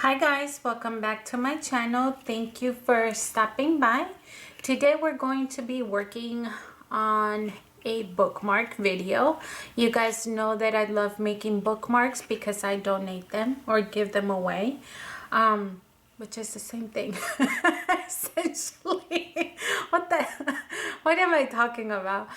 Hi guys, welcome back to my channel. Thank you for stopping by. Today we're going to be working on a bookmark video. You guys know that I love making bookmarks because I donate them or give them away, which is the same thing essentially. What am I talking about?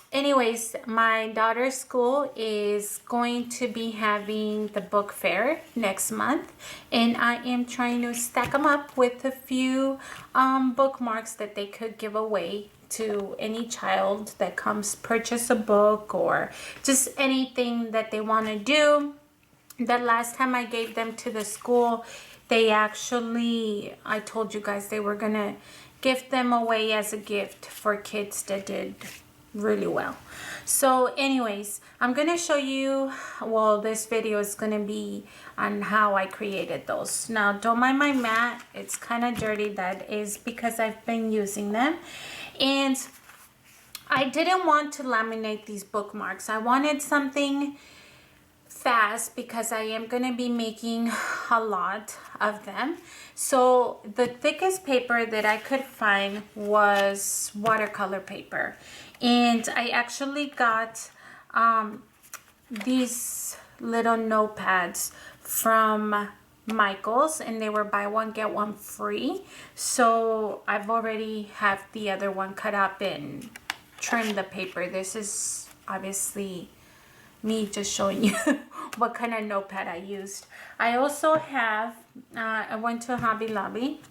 Anyways, my daughter's school is going to be having the book fair next month, and I am trying to stack them up with a few bookmarks that they could give away to any child that comes purchase a book or just anything that they want to do. The last time I gave them to the school, they actually, I told you guys they were gonna gift them away as a gift for kids that did really well. So anyways, I'm gonna show you, well, this video is gonna be on how I created those. Now don't mind my mat, it's kind of dirty. That is because I've been using them, and I didn't want to laminate these bookmarks. I wanted something fast because I am going to be making a lot of them. So the thickest paper that I could find was watercolor paper, and I actually got these little notepads from Michael's, and they were buy one get one free. So I've already have the other one cut up and trimmed the paper. This is obviously me just showing you what kind of notepad I used. I also have I went to Hobby Lobby,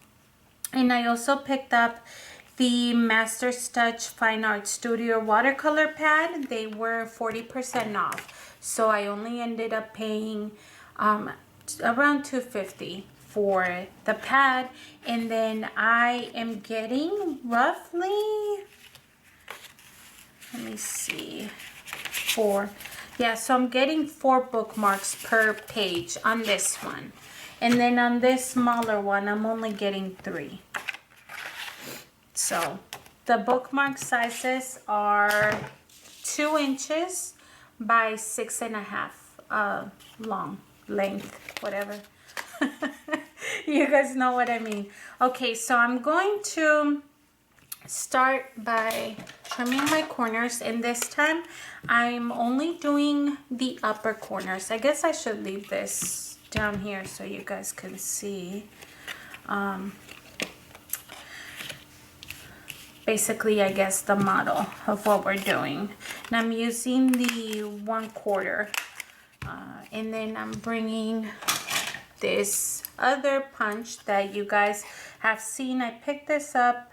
and I also picked up the Master's Touch Fine Art Studio watercolor pad. They were 40% off, so I only ended up paying around $2.50 for the pad. And then I am getting roughly, let me see, so I'm getting 4 bookmarks per page on this one, and then on this smaller one I'm only getting 3. So the bookmark sizes are 2 inches by 6.5 long, length, whatever. You guys know what I mean. Okay, so I'm going to start by trimming my corners, and this time I'm only doing the upper corners. I guess I should leave this down here so you guys can see. Basically, I guess the model of what we're doing. And I'm using the 1/4, and then I'm bringing this other punch that you guys have seen. I picked this up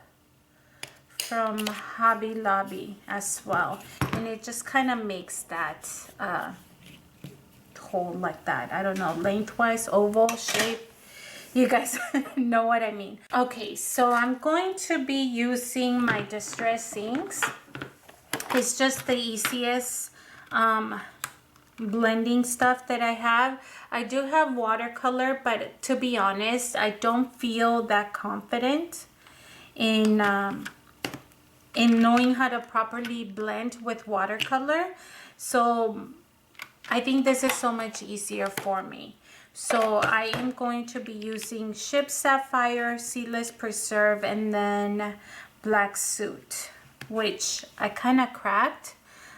from Hobby Lobby as well, and it just kind of makes that hole like that. I don't know, lengthwise, oval shape. You guys know what I mean. Okay, so I'm going to be using my distress inks. It's just the easiest blending stuff that I have. I do have watercolor, but to be honest, I don't feel that confident in knowing how to properly blend with watercolor. So I think this is so much easier for me. So I am going to be using Ship Sapphire, Seedless Preserve, and then Black Soot, which I kind of cracked.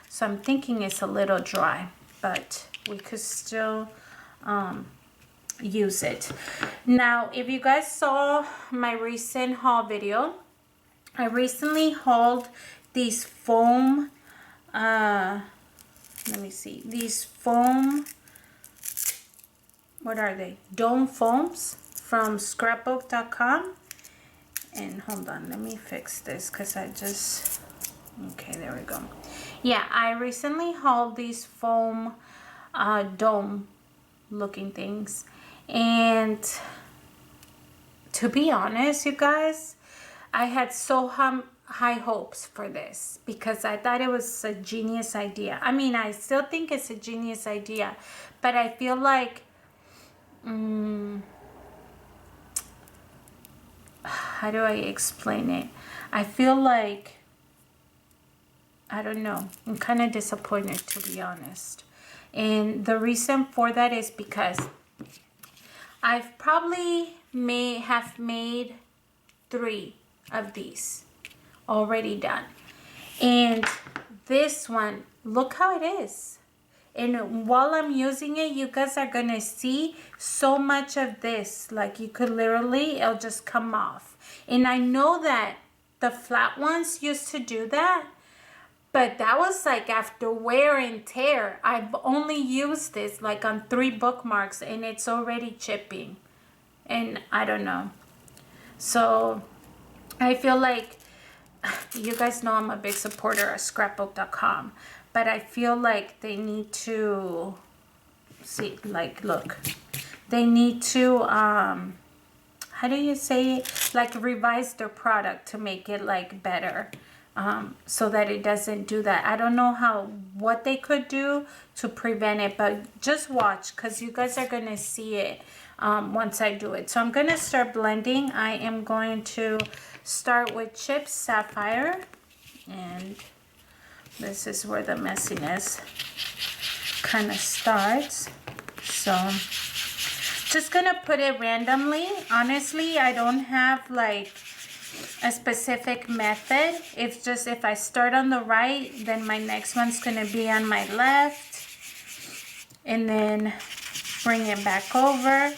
So I'm thinking it's a little dry, but we could still use it. Now, if you guys saw my recent haul video, I recently hauled these foam, let me see, these foam, what are they? Dome foams from scrapbook.com. And hold on, let me fix this because I just, okay, there we go. Yeah, I recently hauled these foam dome looking things. And to be honest, you guys, I had so high hopes for this because I thought it was a genius idea. I mean, I still think it's a genius idea, but I feel like, how do I explain it? I feel like, I don't know, I'm kind of disappointed, to be honest. And the reason for that is because I've probably have made 3 of these already done. And this one, look how it is. And while I'm using it, you guys are gonna see so much of this. Like you could literally, it'll just come off. And I know that the flat ones used to do that, but that was like after wear and tear. I've only used this like on 3 bookmarks and it's already chipping. And I don't know. So I feel like, you guys know I'm a big supporter of scrapbook.com, but I feel like they need to see, like, look, they need to how do you say it, like revise their product to make it like better, so that it doesn't do that. I don't know what they could do to prevent it, but just watch, because you guys are gonna see it once I do it. So I'm gonna start blending. I am going to start with chipped sapphire, and this is where the messiness kind of starts. So just gonna put it randomly. Honestly, I don't have like a specific method. It's just if I start on the right, then my next one's gonna be on my left, and then bring it back over,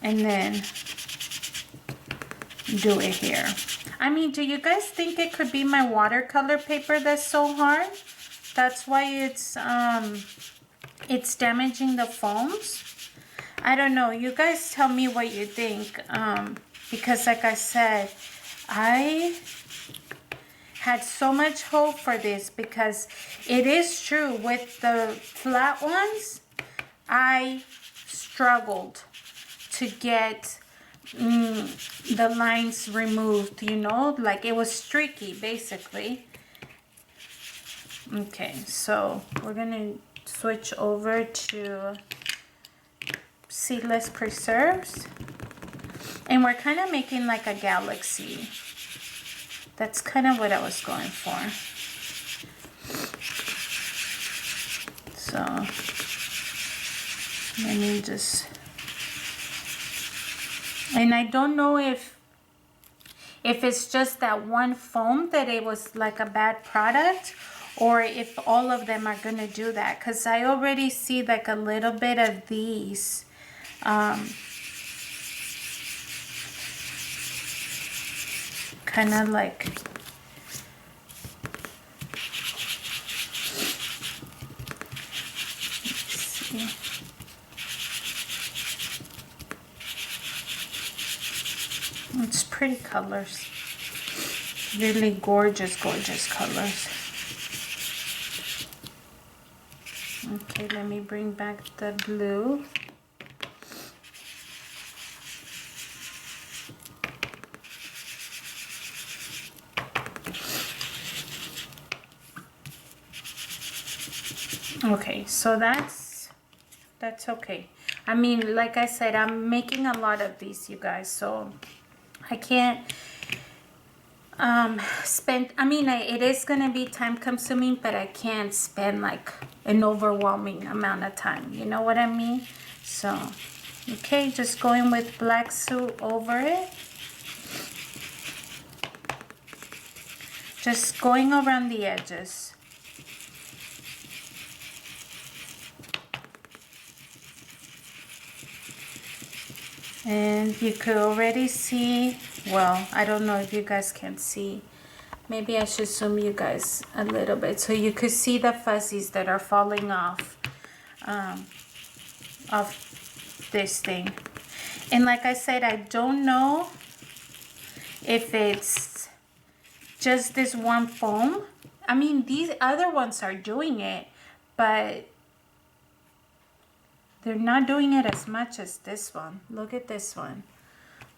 and then do it here. I mean, do you guys think it could be my watercolor paper that's so hard? That's why it's damaging the foams. I don't know. You guys tell me what you think. Because like I said, I had so much hope for this, because it is true with the flat ones, I struggled to get the lines removed, you know, like it was streaky basically. Okay, so we're gonna switch over to seedless preserves, and we're kind of making like a galaxy. That's kind of what I was going for. So let me just, and I don't know if it's just that one foam that it was like a bad product, or if all of them are gonna do that, because I already see like a little bit of these kind of like, let's see. It's pretty colors, really gorgeous colors. Okay, let me bring back the blue. Okay, so that's okay. I mean, like I said, I'm making a lot of these, you guys, so I can't spend, I mean, it is gonna be time consuming, but I can't spend like an overwhelming amount of time, you know what I mean? So okay, just going with black soot over it, just going around the edges. And you could already see, well, I don't know if you guys can see. Maybe I should zoom you guys a little bit so you could see the fuzzies that are falling off of this thing. And like I said, I don't know if it's just this one foam. I mean, these other ones are doing it, but they're not doing it as much as this one. Look at this one.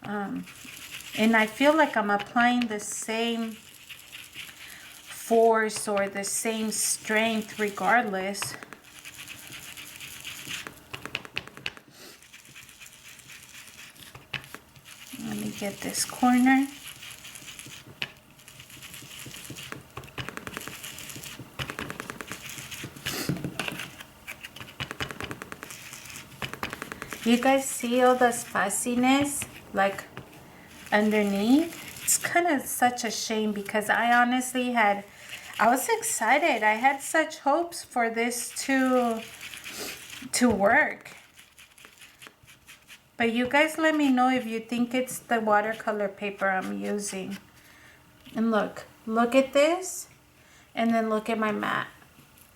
And I feel like I'm applying the same force or the same strength regardless. Let me get this corner. You guys see all the fussiness like underneath? It's kind of such a shame because I honestly I was excited. I had such hopes for this to work. But you guys let me know if you think it's the watercolor paper I'm using. And look at this. And then look at my mat.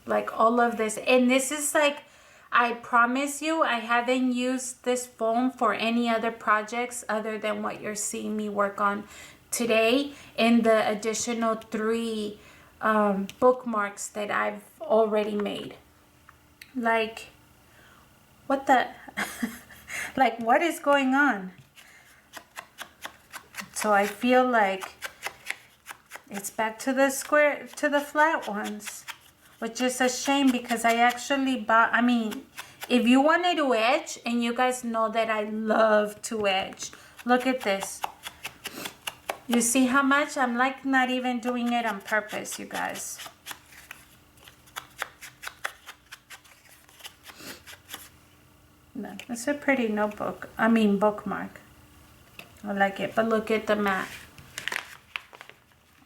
Like all of this. And this is like, I promise you, I haven't used this foam for any other projects other than what you're seeing me work on today in the additional 3 bookmarks that I've already made. Like, what the... like, what is going on? So I feel like it's back to the square, to the flat ones, which is a shame because I actually bought, I mean, if you wanted to edge, and you guys know that I love to edge, look at this. You see how much? I'm like not even doing it on purpose, you guys. No, it's a pretty notebook. I mean bookmark. I like it. But look at the mat.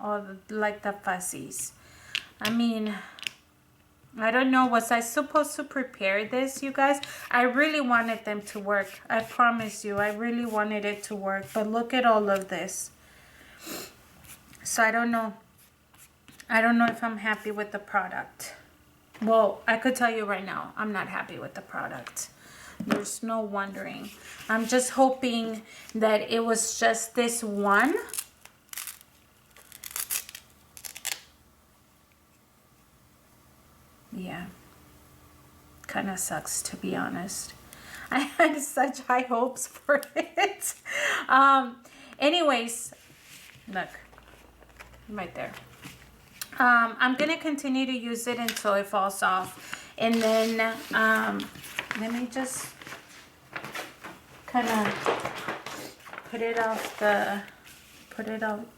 All like the fuzzies. I mean, I don't know. Was I supposed to prepare this, you guys? I really wanted them to work. I promise you. I really wanted it to work. But look at all of this. So I don't know. I don't know if I'm happy with the product. Well, I could tell you right now, I'm not happy with the product. There's no wondering. I'm just hoping that it was just this one. Yeah. Kind of sucks, to be honest. I had such high hopes for it. Anyways, look. Right there. I'm going to continue to use it until it falls off. And then, let me just kind of put it off the,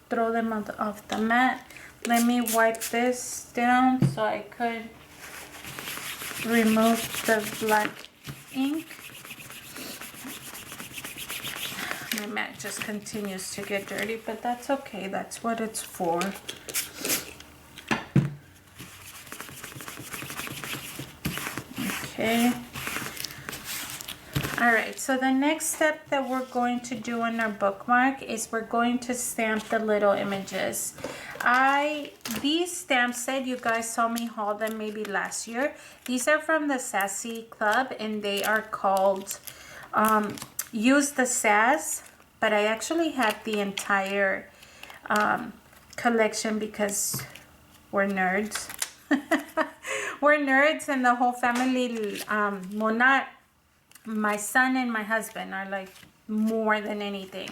throw them off the mat. Let me wipe this down so I could remove the black ink. My mat just continues to get dirty, but that's okay. That's what it's for. Okay. All right, so the next step that we're going to do in our bookmark is we're going to stamp the little images. These stamp set, you guys saw me haul them maybe last year. These are from the Sassy Club, and they are called Use the Sass, but I actually have the entire collection because we're nerds. We're nerds, and the whole family, well, not my son and my husband are like more than anything.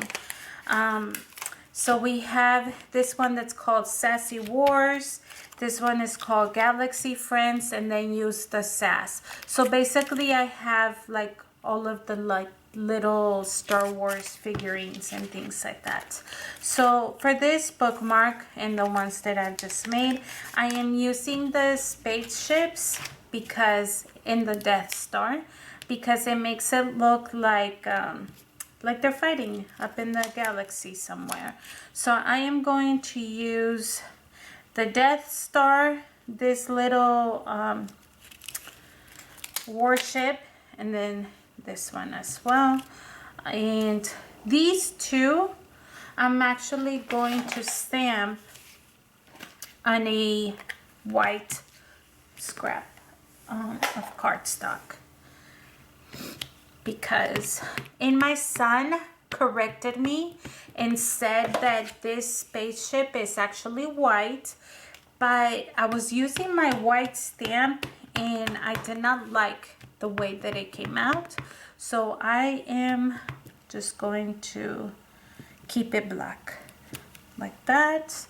So we have this one that's called Sassy Wars. This one is called Galaxy Friends, and then Use the Sass. So basically I have like all of the like little Star Wars figurines and things like that. So for this bookmark and the ones that I've just made, I am using the spaceships because in the Death Star, because it makes it look like they're fighting up in the galaxy somewhere. So I am going to use the Death Star, this little warship, and then this one as well. And these two I'm actually going to stamp on a white scrap of cardstock, because my son corrected me and said that this spaceship is actually white, but I was using my white stamp and I did not like the way that it came out, so I am just going to keep it black like that.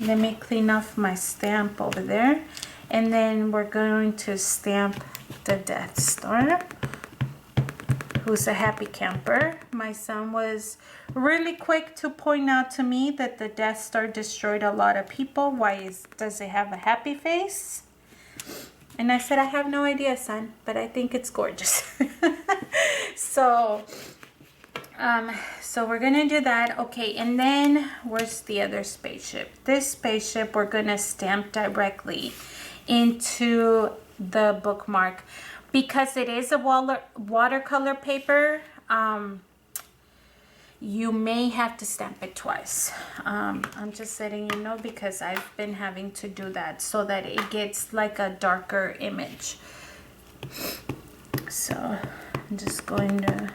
Let me clean off my stamp over there, and then we're going to stamp the Death Star, who's a happy camper. My son was really quick to point out to me that the Death Star destroyed a lot of people. Why does it have a happy face? And I said, I have no idea, son, but I think it's gorgeous. So, so we're gonna do that. Okay, and then where's the other spaceship? This spaceship we're gonna stamp directly into the bookmark because it is a watercolor paper. You may have to stamp it twice. I'm just letting you know because I've been having to do that so that it gets like a darker image. So I'm just going to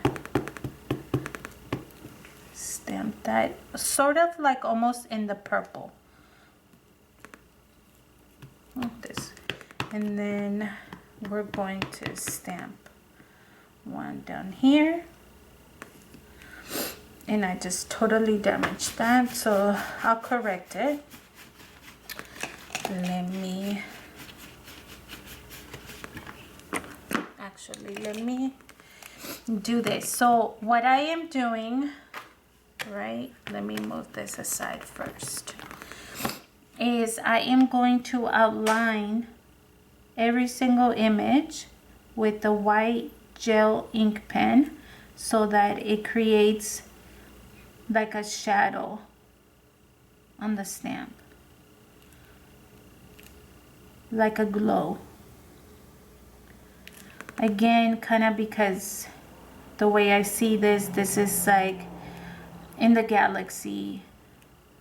stamp that sort of like almost in the purple. Like this. And then we're going to stamp one down here. And I just totally damaged that, so I'll correct it. Let me do this. So what I am doing, right, let me move this aside first, is I am going to outline every single image with the white gel ink pen so that it creates like a shadow on the stamp, like a glow. Again, kind of because the way I see this is like in the galaxy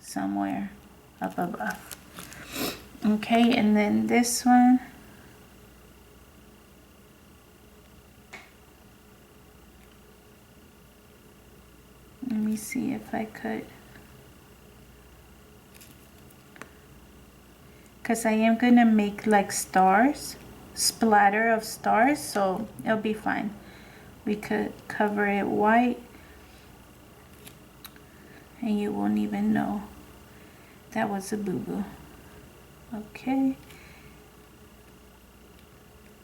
somewhere up above. Okay, and then this one, let me see if I could, because I am gonna make like stars, splatter of stars, so it'll be fine. We could cover it white and you won't even know that was a boo-boo. Okay,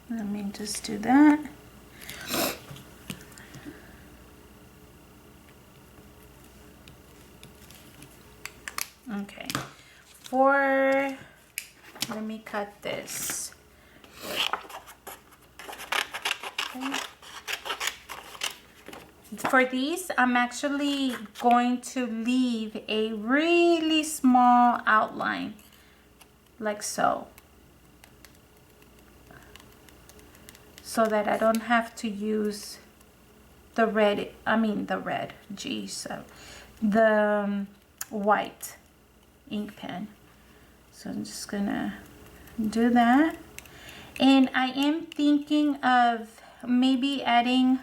let me just do that. Okay, let me cut this. Okay. For these, I'm actually going to leave a really small outline, like so that I don't have to use the the white ink pen. So I'm just gonna do that. And I am thinking of maybe adding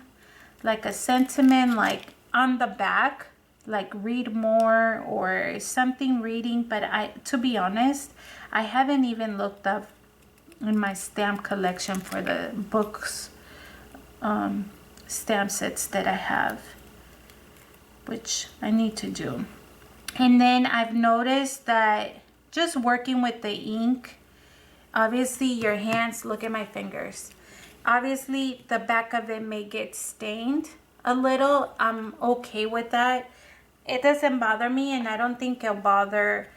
like a sentiment like on the back, like read more or something reading, but to be honest, I haven't even looked up in my stamp collection for the books stamp sets that I have, which I need to do. And then I've noticed that just working with the ink, obviously your hands, look at my fingers. Obviously the back of it may get stained a little. I'm okay with that. It doesn't bother me, and I don't think it'll bother,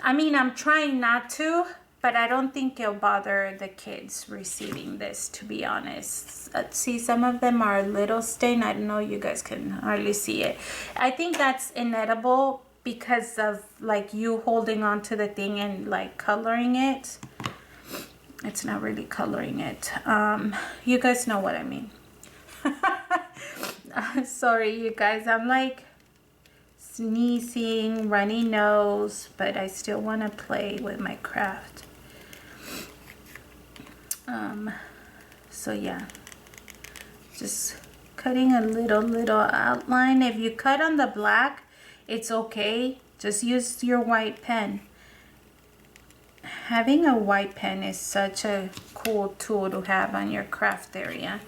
I'm trying not to, but I don't think it'll bother the kids receiving this, to be honest. See, some of them are a little stained. I don't know, you guys can hardly see it. I think that's inedible because of like you holding on to the thing and like coloring it. It's not really coloring it. You guys know what I mean. Sorry, you guys. I'm like sneezing, runny nose, but I still want to play with my craft. So yeah, just cutting a little outline. If you cut on the black, it's okay. Just use your white pen. Having a white pen is such a cool tool to have on your craft area.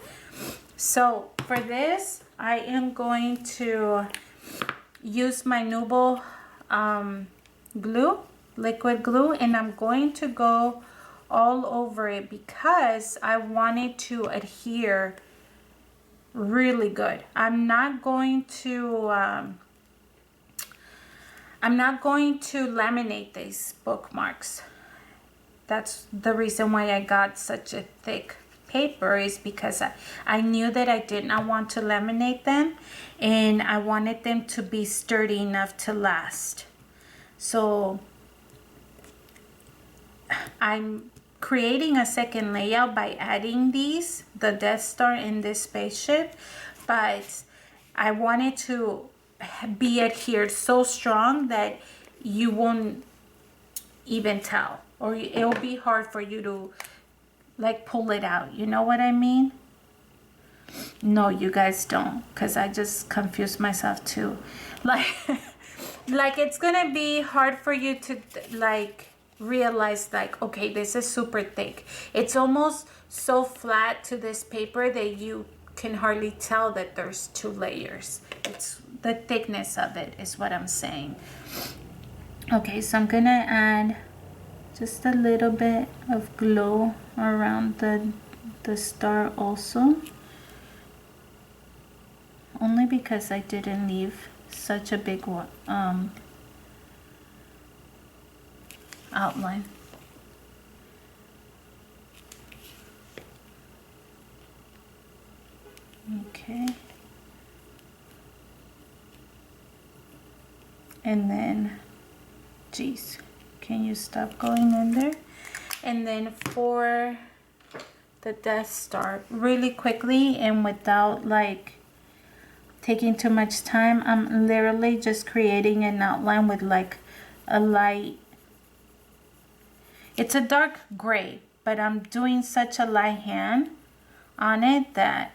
So for this, I am going to use my Nuble glue, liquid glue, and I'm going to go all over it because I want it to adhere really good. I'm not going to laminate these bookmarks. that's the reason why I got such a thick paper, is because I knew that I did not want to laminate them, and I wanted them to be sturdy enough to last. So I'm creating a second layout by adding these, the Death Star and this spaceship, but I wanted to be adhered so strong that you won't even tell, or it'll be hard for you to like pull it out. You know what I mean? No, you guys don't, because I just confused myself too. Like like it's gonna be hard for you to like realize like, okay, this is super thick. It's almost so flat to this paper that you can hardly tell that there's 2 layers. It's the thickness of it is what I'm saying. Okay, so I'm gonna add just a little bit of glow around the star also, only because I didn't leave such a big outline. Okay, and then, geez, can you stop going in there? And then for the Death Star, really quickly and without like taking too much time, I'm literally just creating an outline with like a light, it's a dark gray, but I'm doing such a light hand on it that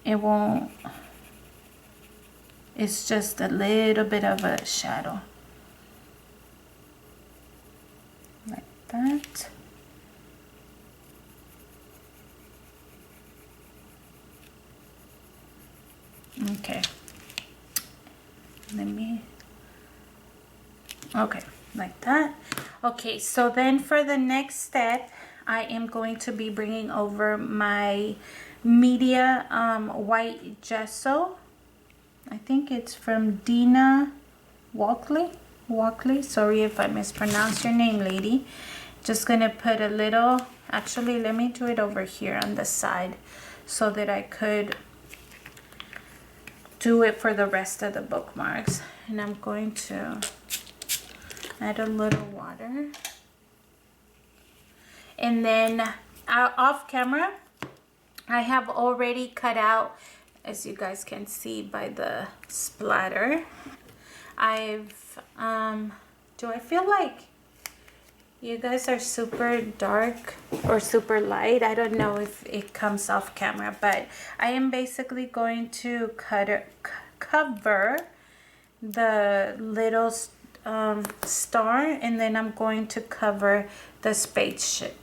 it won't, it's just a little bit of a shadow like that. Okay, let me, okay, like that. Okay, so then for the next step, I am going to be bringing over my media white gesso. I think it's from Dina Walkley. Sorry if I mispronounced your name, lady. Just gonna put a little, actually let me do it over here on the side so that I could do it for the rest of the bookmarks. And I'm going to add a little water. And then off camera, I have already cut out, as you guys can see by the splatter. I've, do I feel like you guys are super dark or super light? I don't know if it comes off camera, but I am basically going to cover the little star, and then I'm going to cover the spaceship.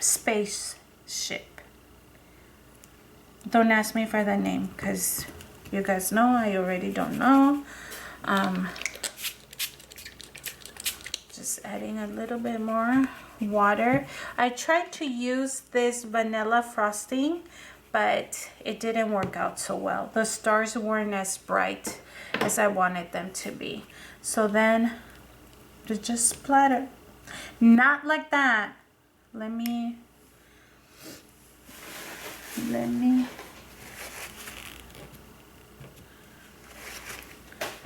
Don't ask me for the name, because you guys know I already don't know. Just adding a little bit more water. I tried to use this vanilla frosting, but it didn't work out so well. The stars weren't as bright as I wanted them to be. So then just splatter. Not like that. Let me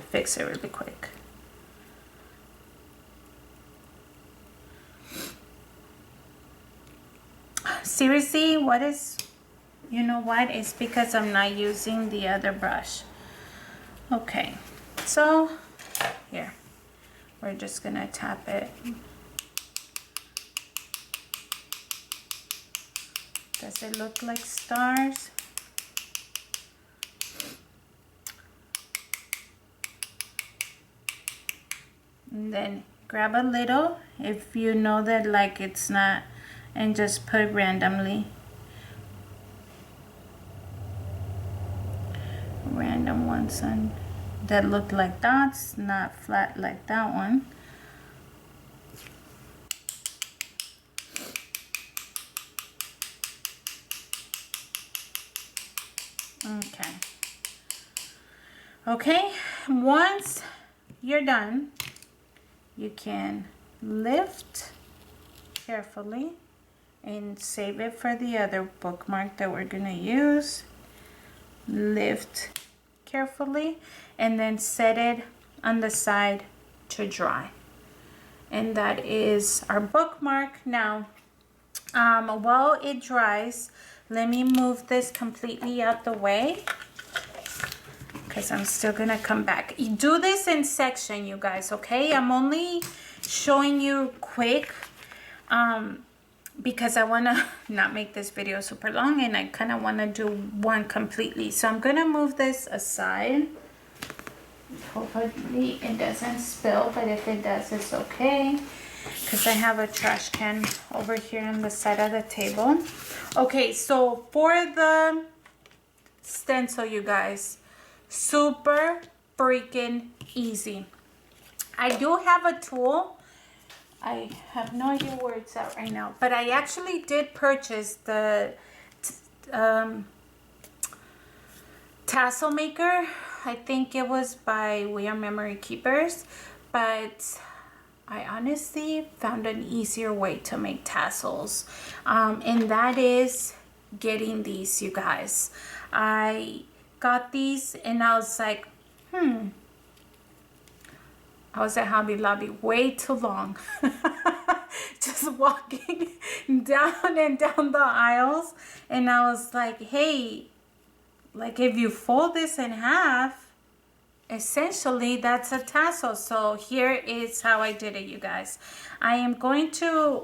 fix it really quick. Seriously, what is, you know what? It's because I'm not using the other brush. Okay, so here, we're just gonna tap it. Does it look like stars? And then grab a little, if you know that like it's not, and just put randomly. Random ones on that look like dots, not flat like that one. Okay. Okay, once you're done, you can lift carefully and save it for the other bookmark that we're gonna use. Lift carefully and then set it on the side to dry. And that is our bookmark. Now, while it dries, let me move this completely out the way because I'm still gonna come back. You do this in section, you guys, okay? I'm only showing you quick because I wanna not make this video super long and I kind of wanna do one completely. So I'm gonna move this aside. Hopefully it doesn't spill, but if it does, it's okay because I have a trash can over here on the side of the table. Okay, so for the stencil, you guys, super freaking easy. I do have a tool. I have no idea where it's at right now, but I actually did purchase the tassel maker. I think it was by We Are Memory Keepers, but I honestly found an easier way to make tassels, and that is getting these, you guys. I got these and I was like, I was at Hobby Lobby way too long. Just walking down and down the aisles, and I was like, hey, like if you fold this in half, essentially that's a tassel. So here is how I did it, you guys. I am going to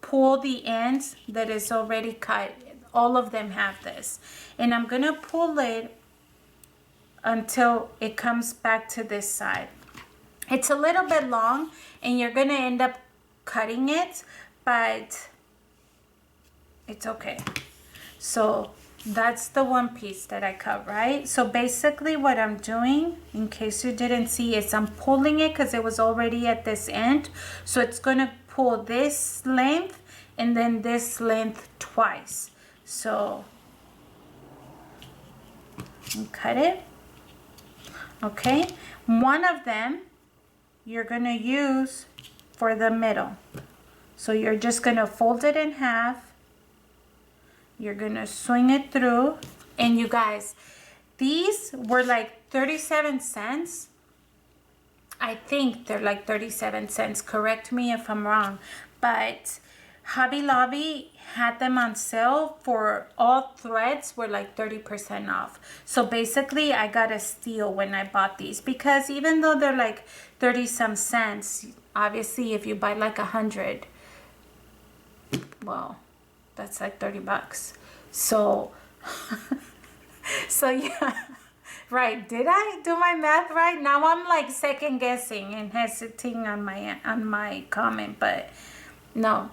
pull the ends that is already cut. All of them have this, and I'm gonna pull it until it comes back to this side. It's a little bit long and you're gonna end up cutting it, but it's okay. So that's the one piece that I cut, right? So basically what I'm doing, in case you didn't see, is I'm pulling it because it was already at this end. So it's gonna pull this length and then this length twice. So cut it. Okay, one of them you're gonna use for the middle. So you're just gonna fold it in half. You're gonna swing it through, and you guys, these were like 37 cents. I think they're like 37 cents. Correct me if I'm wrong, but Hobby Lobby had them on sale for all threads were like 30% off. So basically I got a steal when I bought these, because even though they're like 30 some cents, obviously if you buy like 100, well, that's like 30 bucks. So so yeah, right, did I do my math right? Now I'm like second guessing and hesitating on my comment, but no,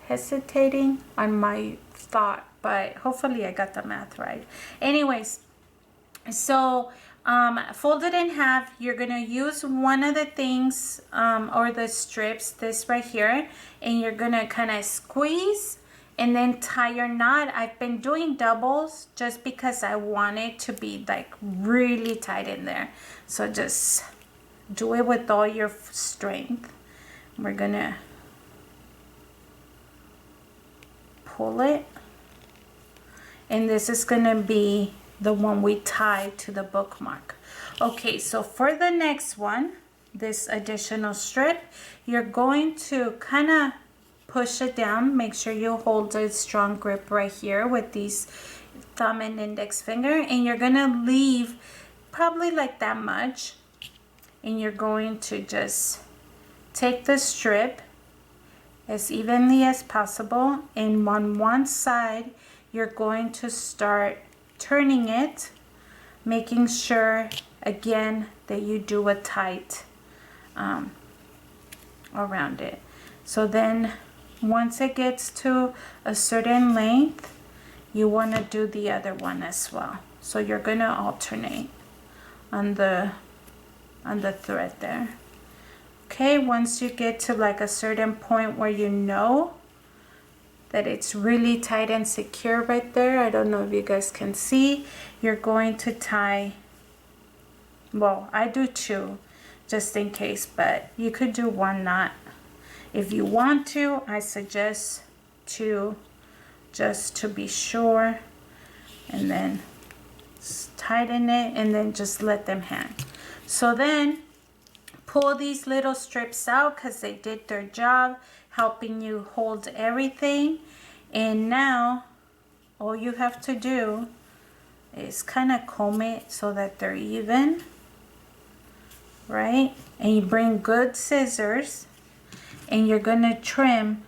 hesitating on my thought, but hopefully I got the math right. Anyways, so fold it in half. You're gonna use one of the things or the strips, this right here, and you're gonna kind of squeeze and then tie your knot. I've been doing doubles just because I want it to be like really tight in there. So just do it with all your strength. We're gonna pull it, and this is gonna be the one we tie to the bookmark. Okay, so for the next one, this additional strip, you're going to kind of push it down. Make sure you hold a strong grip right here with these thumb and index finger, and you're gonna leave probably like that much, and you're going to just take the strip as evenly as possible, and on one side you're going to start turning it, making sure again that you do a tight around it. So then once it gets to a certain length, you want to do the other one as well. So you're going to alternate on the thread there. Okay, once you get to like a certain point where you know that it's really tight and secure right there, I don't know if you guys can see, you're going to tie, well, I do two just in case, but you could do one knot If you want to, I suggest to just to be sure, and then tighten it, and then just let them hang. So then pull these little strips out because they did their job helping you hold everything. And now all you have to do is kind of comb it so that they're even, right? And you bring good scissors and you're gonna trim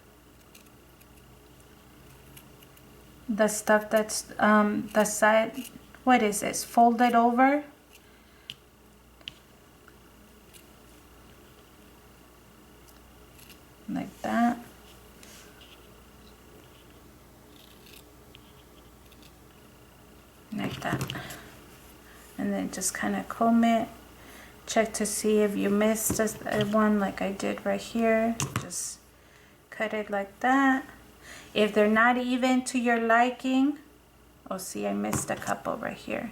the stuff that's the side, what is this, folded over. Like that. Like that. And then just kind of comb it. Check to see if you missed one like I did right here. Just cut it like that. If they're not even to your liking, oh, see, I missed a couple right here.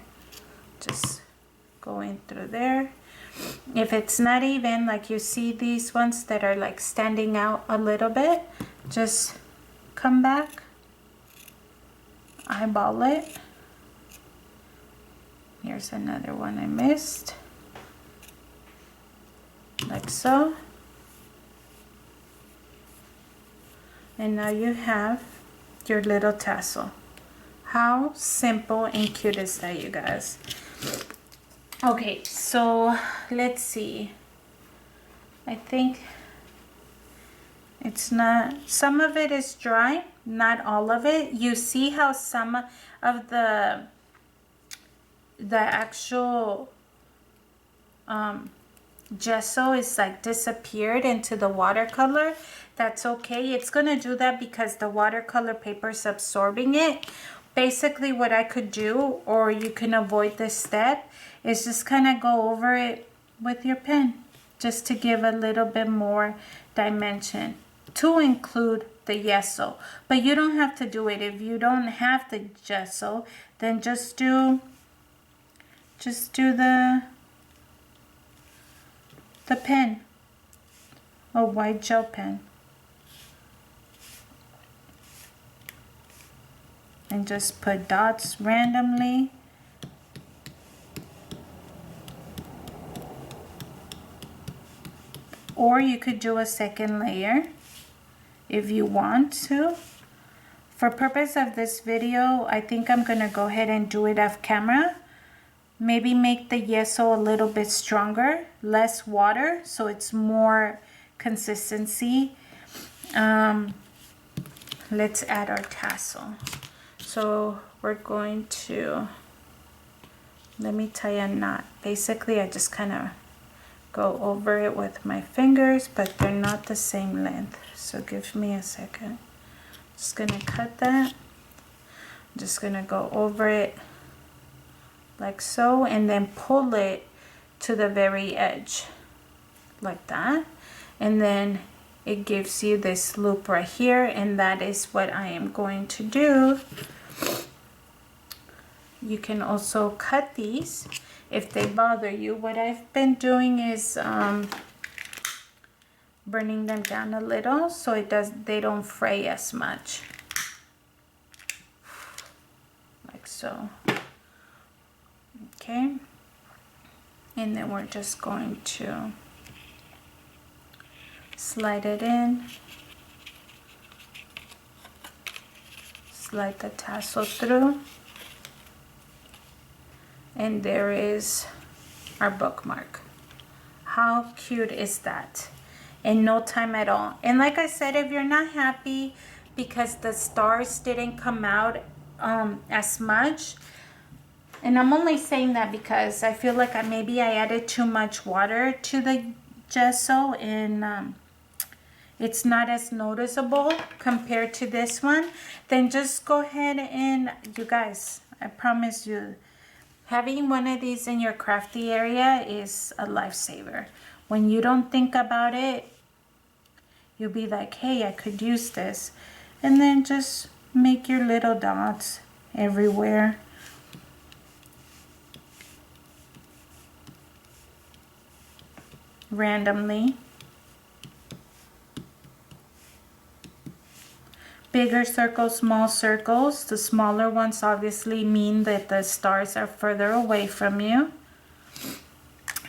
Just going through there. If it's not even, like you see these ones that are like standing out a little bit, just come back, eyeball it. Here's another one I missed, like so. And now you have your little tassel. How simple and cute is that, you guys? Okay, so let's see. I think it's not, some of it is dry, not all of it. You see how some of the actual gesso is like disappeared into the watercolor. That's okay. It's gonna do that because the watercolor paper is absorbing it. Basically what I could do, or you can avoid this step, is just kind of go over it with your pen, just to give a little bit more dimension to include the gesso. But you don't have to do it. If you don't have the gesso, then just do the pen, a white gel pen, and just put dots randomly. Or you could do a second layer if you want to. For purpose of this video, I think I'm gonna go ahead and do it off camera. Maybe make the gesso a little bit stronger, less water, so it's more consistency. Let's add our tassel. So we're going to, let me tie a knot. Basically, I just kind of go over it with my fingers, but they're not the same length. So give me a second. Just gonna cut that. I'm just gonna go over it like so, and then pull it to the very edge like that, and then it gives you this loop right here, and that is what I am going to do. You can also cut these if they bother you. What I've been doing is burning them down a little so they don't fray as much, like so. Okay, and then we're just going to slide it in, slide the tassel through, and there is our bookmark. How cute is that? In no time at all. And like I said, if you're not happy because the stars didn't come out as much, and I'm only saying that because I feel like maybe I added too much water to the gesso, and it's not as noticeable compared to this one, then just go ahead and, you guys, I promise you, having one of these in your crafty area is a lifesaver. When you don't think about it, you'll be like, hey, I could use this. And then just make your little dots everywhere. Randomly. bigger circles, small circles. The smaller ones obviously mean that the stars are further away from you.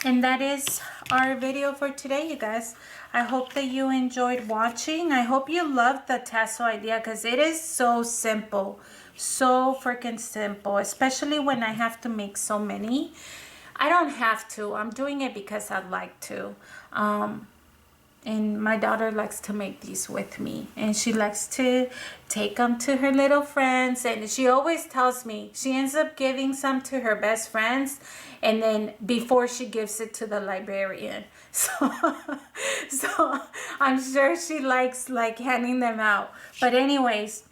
And that is our video for today, you guys. I hope that you enjoyed watching. I hope you loved the tassel idea because it is so simple. So freaking simple, especially when I have to make so many. I don't have to. I'm doing it because I like to. And my daughter likes to make these with me, and she likes to take them to her little friends, and she always tells me she ends up giving some to her best friends, and then before she gives it to the librarian. So I'm sure she likes like handing them out. But anyways,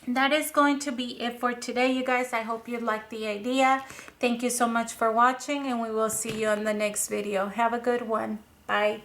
that is going to be it for today, you guys. I hope you liked the idea. Thank you so much for watching, and we will see you on the next video. Have a good one. Bye.